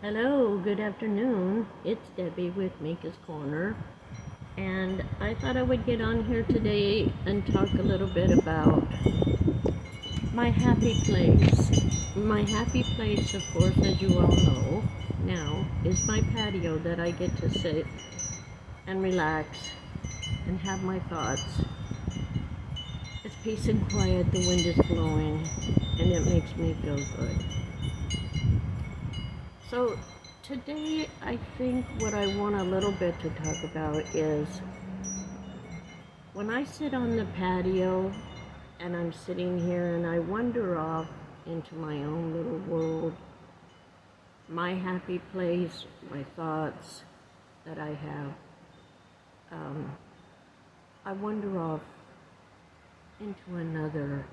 Hello, good afternoon. It's Debbie with Mika's Corner, and I thought I would get on here today and talk a little bit about my happy place. My happy place, of course, as you all know now, is my patio that I get to sit and relax and have my thoughts. It's peace and quiet, the wind is blowing, and it makes me feel good. So today I think what I want a little bit to talk about is when I sit on the patio and I'm sitting here and I wander off into my own little world, my happy place, my thoughts that I have, um, I wander off into another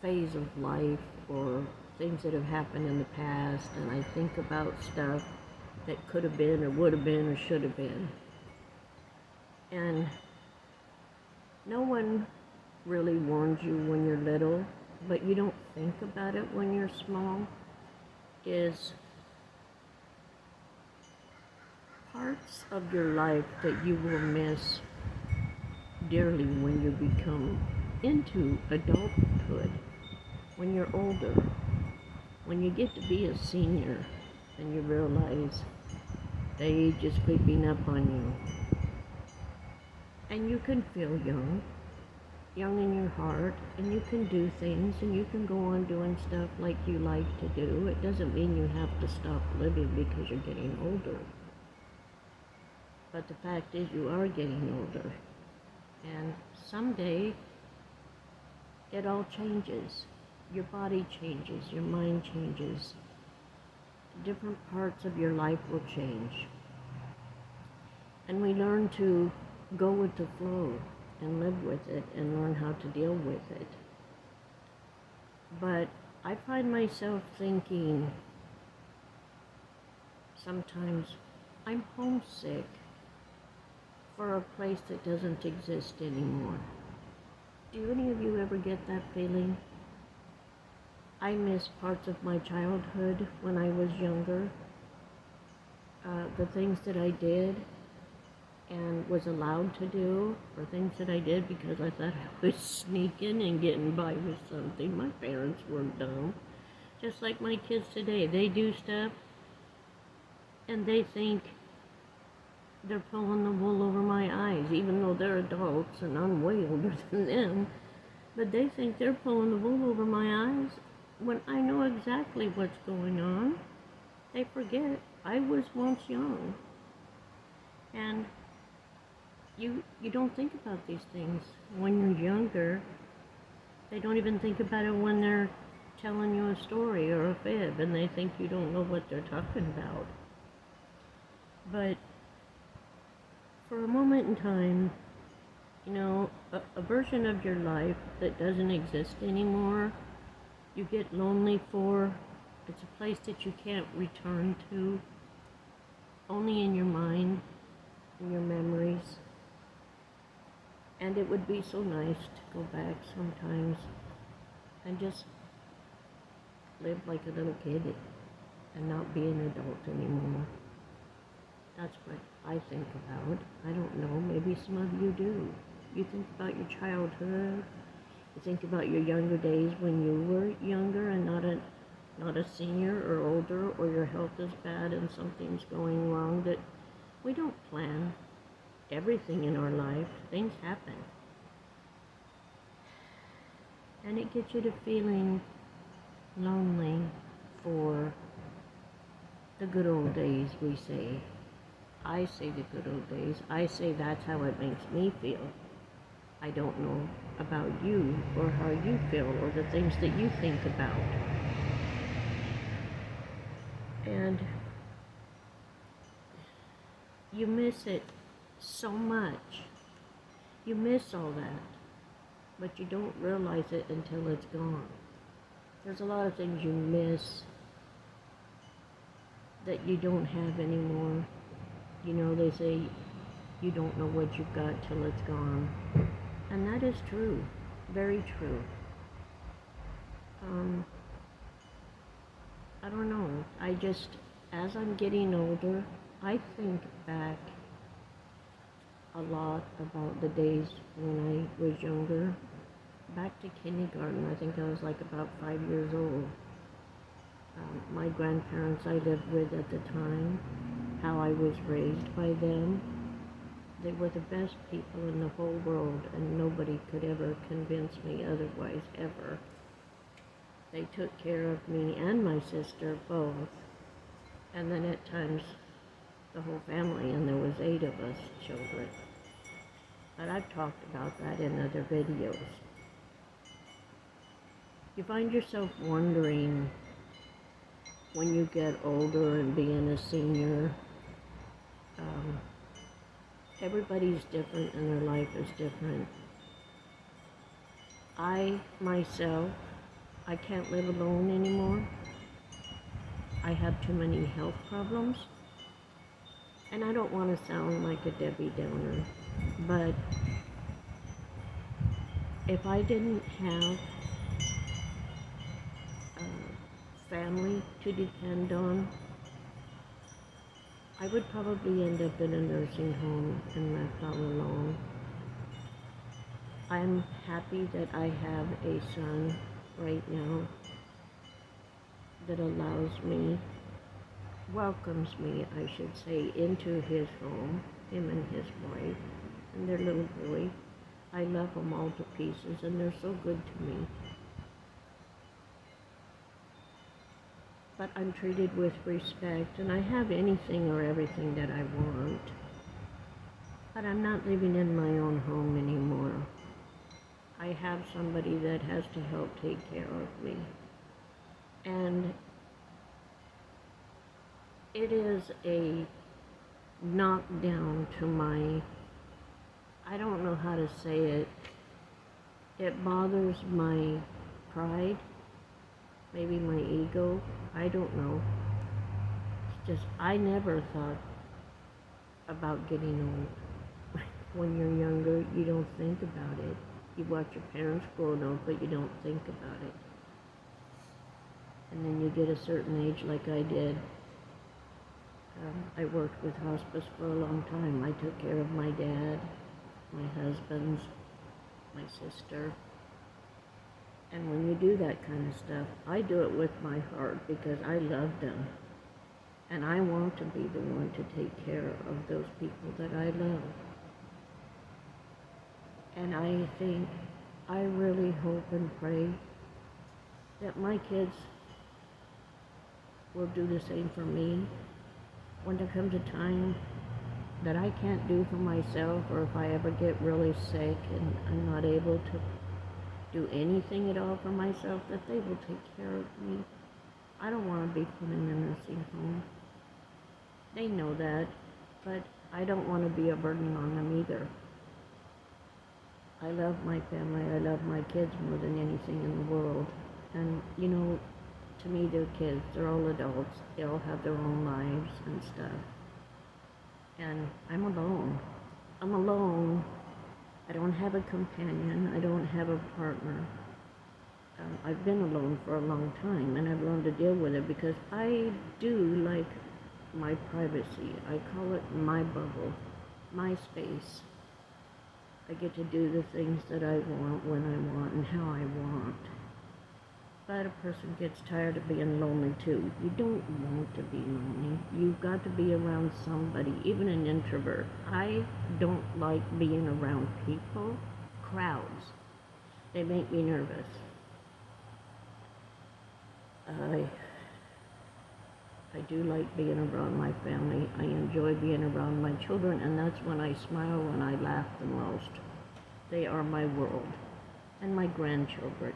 phase of life or things that have happened in the past, and I think about stuff that could have been or would have been or should have been. And no one really warns you when you're little, but you don't think about it when you're small, is parts of your life that you will miss dearly when you become into adulthood, when you're older, when you get to be a senior and you realize the age is creeping up on you. And you can feel young in your heart, and you can do things, and you can go on doing stuff like you like to do. It doesn't mean you have to stop living because you're getting older. But the fact is you are getting older. And someday it all changes. Your body changes, your mind changes. Different parts of your life will change. And we learn to go with the flow and live with it and learn how to deal with it. But I find myself thinking sometimes I'm homesick for a place that doesn't exist anymore. Do any of you ever get that feeling? I miss parts of my childhood when I was younger, the things that I did and was allowed to do, or things that I did because I thought I was sneaking and getting by with something. My parents weren't dumb. Just like my kids today, they do stuff and they think they're pulling the wool over my eyes, even though they're adults and I'm way older than them. But they think they're pulling the wool over my eyes when I know exactly what's going on. They forget I was once young. And you don't think about these things when you're younger. They don't even think about it when they're telling you a story or a fib, and they think you don't know what they're talking about. But for a moment in time, a version of your life that doesn't exist anymore, you get lonely for. It's a place that you can't return to, only in your mind, in your memories. And it would be so nice to go back sometimes and just live like a little kid and not be an adult anymore. That's what I think about. I don't know, maybe some of you do. You think about your childhood, you think about your younger days when you were younger and not a senior or older, or your health is bad and something's going wrong. That we don't plan everything in our life. Things happen. And it gets you to feeling lonely for the good old days, we say. I say the good old days. I say that's how it makes me feel. I don't know about you or how you feel or the things that you think about. And you miss it so much. You miss all that, but you don't realize it until it's gone. There's a lot of things you miss that you don't have anymore. They say you don't know what you've got till it's gone. And that is true, very true. I don't know. I as I'm getting older, I think back a lot about the days when I was younger. Back to kindergarten, I think I was like about 5 years old. My grandparents I lived with at the time, how I was raised by them. They were the best people in the whole world, and nobody could ever convince me otherwise, ever. They took care of me and my sister both, and then at times the whole family, and there was 8 of us children. But I've talked about that in other videos. You find yourself wondering when you get older and being a senior, everybody's different and their life is different. I, myself, I can't live alone anymore. I have too many health problems. And I don't want to sound like a Debbie Downer, but if I didn't have a family to depend on, I would probably end up in a nursing home and left all alone. I'm happy that I have a son right now that welcomes me, I should say, into his home, him and his wife, and their little boy. I love them all to pieces, and they're so good to me. But I'm treated with respect, and I have anything or everything that I want. But I'm not living in my own home anymore. I have somebody that has to help take care of me. And it is a knockdown to my, I don't know how to say it. It bothers my pride, maybe my ego, I don't know. It's just, I never thought about getting old. When you're younger, you don't think about it. You watch your parents growing up, but you don't think about it. And then you get a certain age like I did. I worked with hospice for a long time. I took care of my dad, my husbands, my sister. And when you do that kind of stuff, I do it with my heart because I love them. And I want to be the one to take care of those people that I love. And I think, I really hope and pray that my kids will do the same for me when there comes a time that I can't do for myself, or if I ever get really sick and I'm not able to do anything at all for myself, that they will take care of me. I don't want to be put in a nursing home. They know that, but I don't want to be a burden on them either. I love my family, I love my kids more than anything in the world. And, you know, to me, they're kids, they're all adults, they all have their own lives and stuff. And I'm alone. I'm alone. I don't have a companion, I don't have a partner. I've been alone for a long time, and I've learned to deal with it because I do like my privacy. I call it my bubble, my space. I get to do the things that I want, when I want, and how I want. But a person gets tired of being lonely too. You don't want to be lonely. You've got to be around somebody, even an introvert. I don't like being around people, crowds. They make me nervous. I do like being around my family. I enjoy being around my children, and that's when I smile, when I laugh the most. They are my world, and my grandchildren.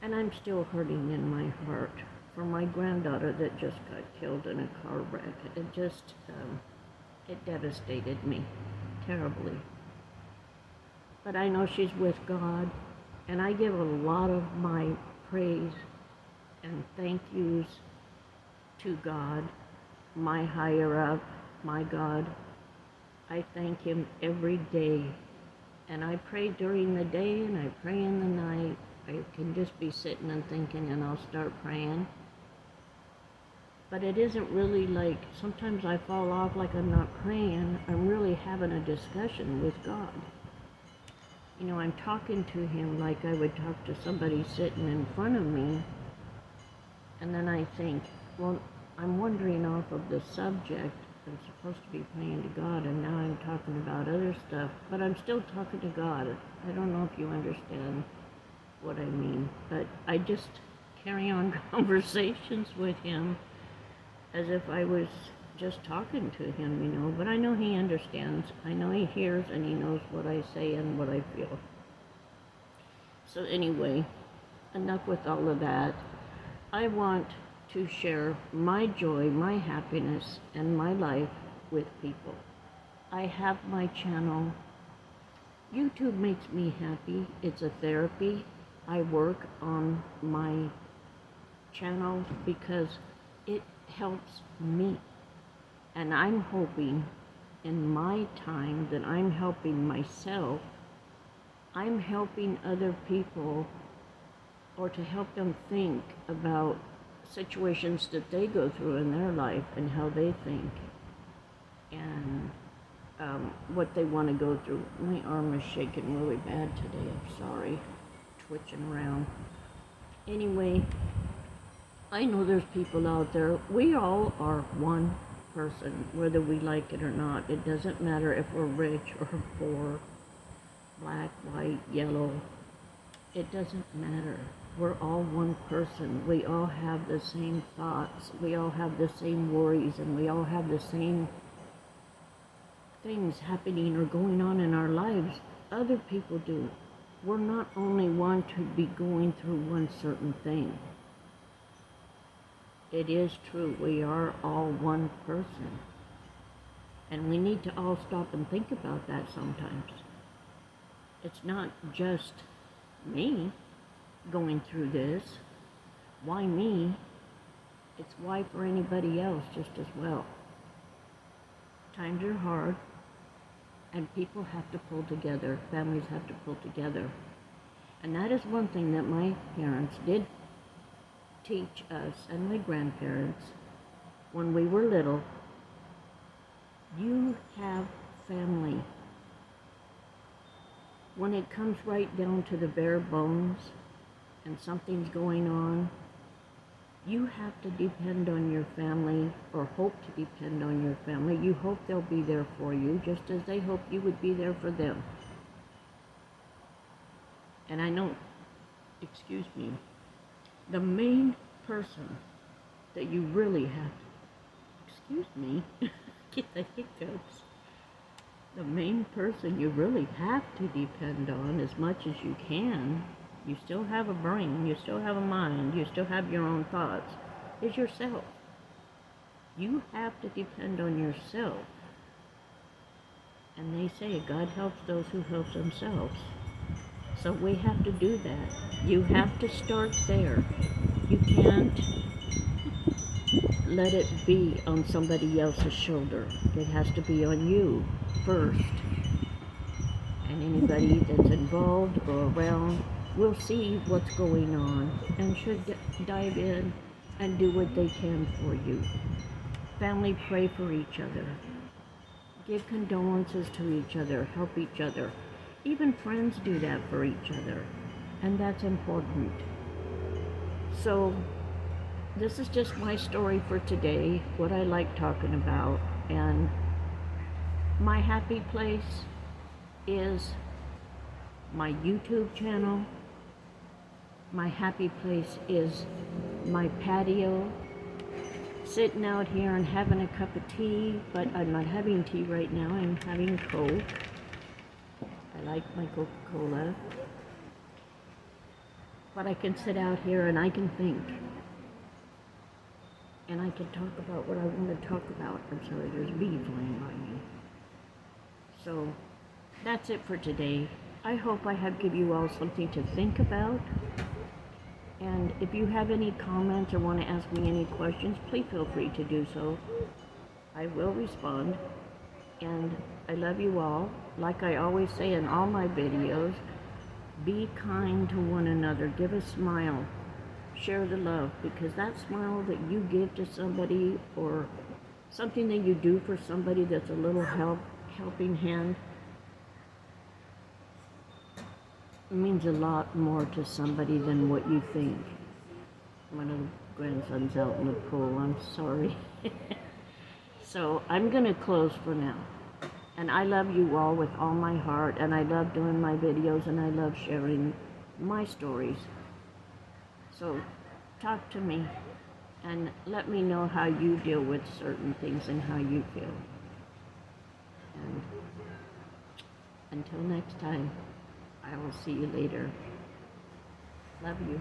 And I'm still hurting in my heart for my granddaughter that just got killed in a car wreck. It just, it devastated me terribly. But I know she's with God, and I give a lot of my praise and thank yous to God, my higher up, my God. I thank Him every day. And I pray during the day and I pray in the night. I can just be sitting and thinking and I'll start praying. But it isn't really like, sometimes I fall off like I'm not praying. I'm really having a discussion with God. You know, I'm talking to him like I would talk to somebody sitting in front of me. And then I think, well, I'm wandering off of the subject. I'm supposed to be praying to God, and now I'm talking about other stuff. But I'm still talking to God. I don't know if you understand what I mean. But I just carry on conversations with him as if I was just talking to him, you know. But I know he understands. I know he hears and he knows what I say and what I feel. So anyway, enough with all of that. I want to share my joy, my happiness, and my life with people. I have my channel. YouTube makes me happy. It's a therapy. I work on my channel because it helps me. And I'm hoping in my time that I'm helping myself, I'm helping other people, or to help them think about situations that they go through in their life and how they think, and what they want to go through. My arm is shaking really bad today. I'm sorry. Twitching around. Anyway, I know there's people out there. We all are one person, whether we like it or not. It doesn't matter if we're rich or poor, black, white, yellow. It doesn't matter. We're all one person. We all have the same thoughts. We all have the same worries, and we all have the same things happening or going on in our lives. Other people do. We're not only one to be going through one certain thing. It is true. We are all one person. And we need to all stop and think about that sometimes. It's not just me going through this. Why me? It's why for anybody else just as well. Times are hard, and people have to pull together. Families have to pull together. And that is one thing that my parents did teach us, and my grandparents, when we were little. You have family. When it comes right down to the bare bones and something's going on, you have to depend on your family, or hope to depend on your family. You hope they'll be there for you, just as they hope you would be there for them. And I know, excuse me, the main person that you really have, excuse me, get the hiccups. The main person you really have to depend on as much as you can, you still have a brain, you still have a mind, you still have your own thoughts, is yourself. You have to depend on yourself. And they say God helps those who help themselves. So we have to do that. You have to start there. You can't let it be on somebody else's shoulder. It has to be on you first. And anybody that's involved or around will see what's going on and should dive in and do what they can for you. Family, pray for each other. Give condolences to each other. Help each other. Even friends do that for each other. And that's important. So, this is just my story for today, what I like talking about. And my happy place is my YouTube channel. My happy place is my patio, sitting out here and having a cup of tea, but I'm not having tea right now, I'm having Coke. I like my Coca-Cola. But I can sit out here and I can think. And I can talk about what I want to talk about. I'm sorry, there's bees flying by me. So, that's it for today. I hope I have given you all something to think about. And if you have any comments or want to ask me any questions, please feel free to do so. I will respond. And I love you all. Like I always say in all my videos, be kind to one another. Give a smile. share the love, because that smile that you give to somebody, or something that you do for somebody that's a little helping hand, means a lot more to somebody than what you think. One of the grandsons out in the pool, I'm sorry. So I'm gonna close for now. And I love you all with all my heart, and I love doing my videos, and I love sharing my stories. So talk to me and let me know how you deal with certain things and how you feel. And until next time, I will see you later. Love you.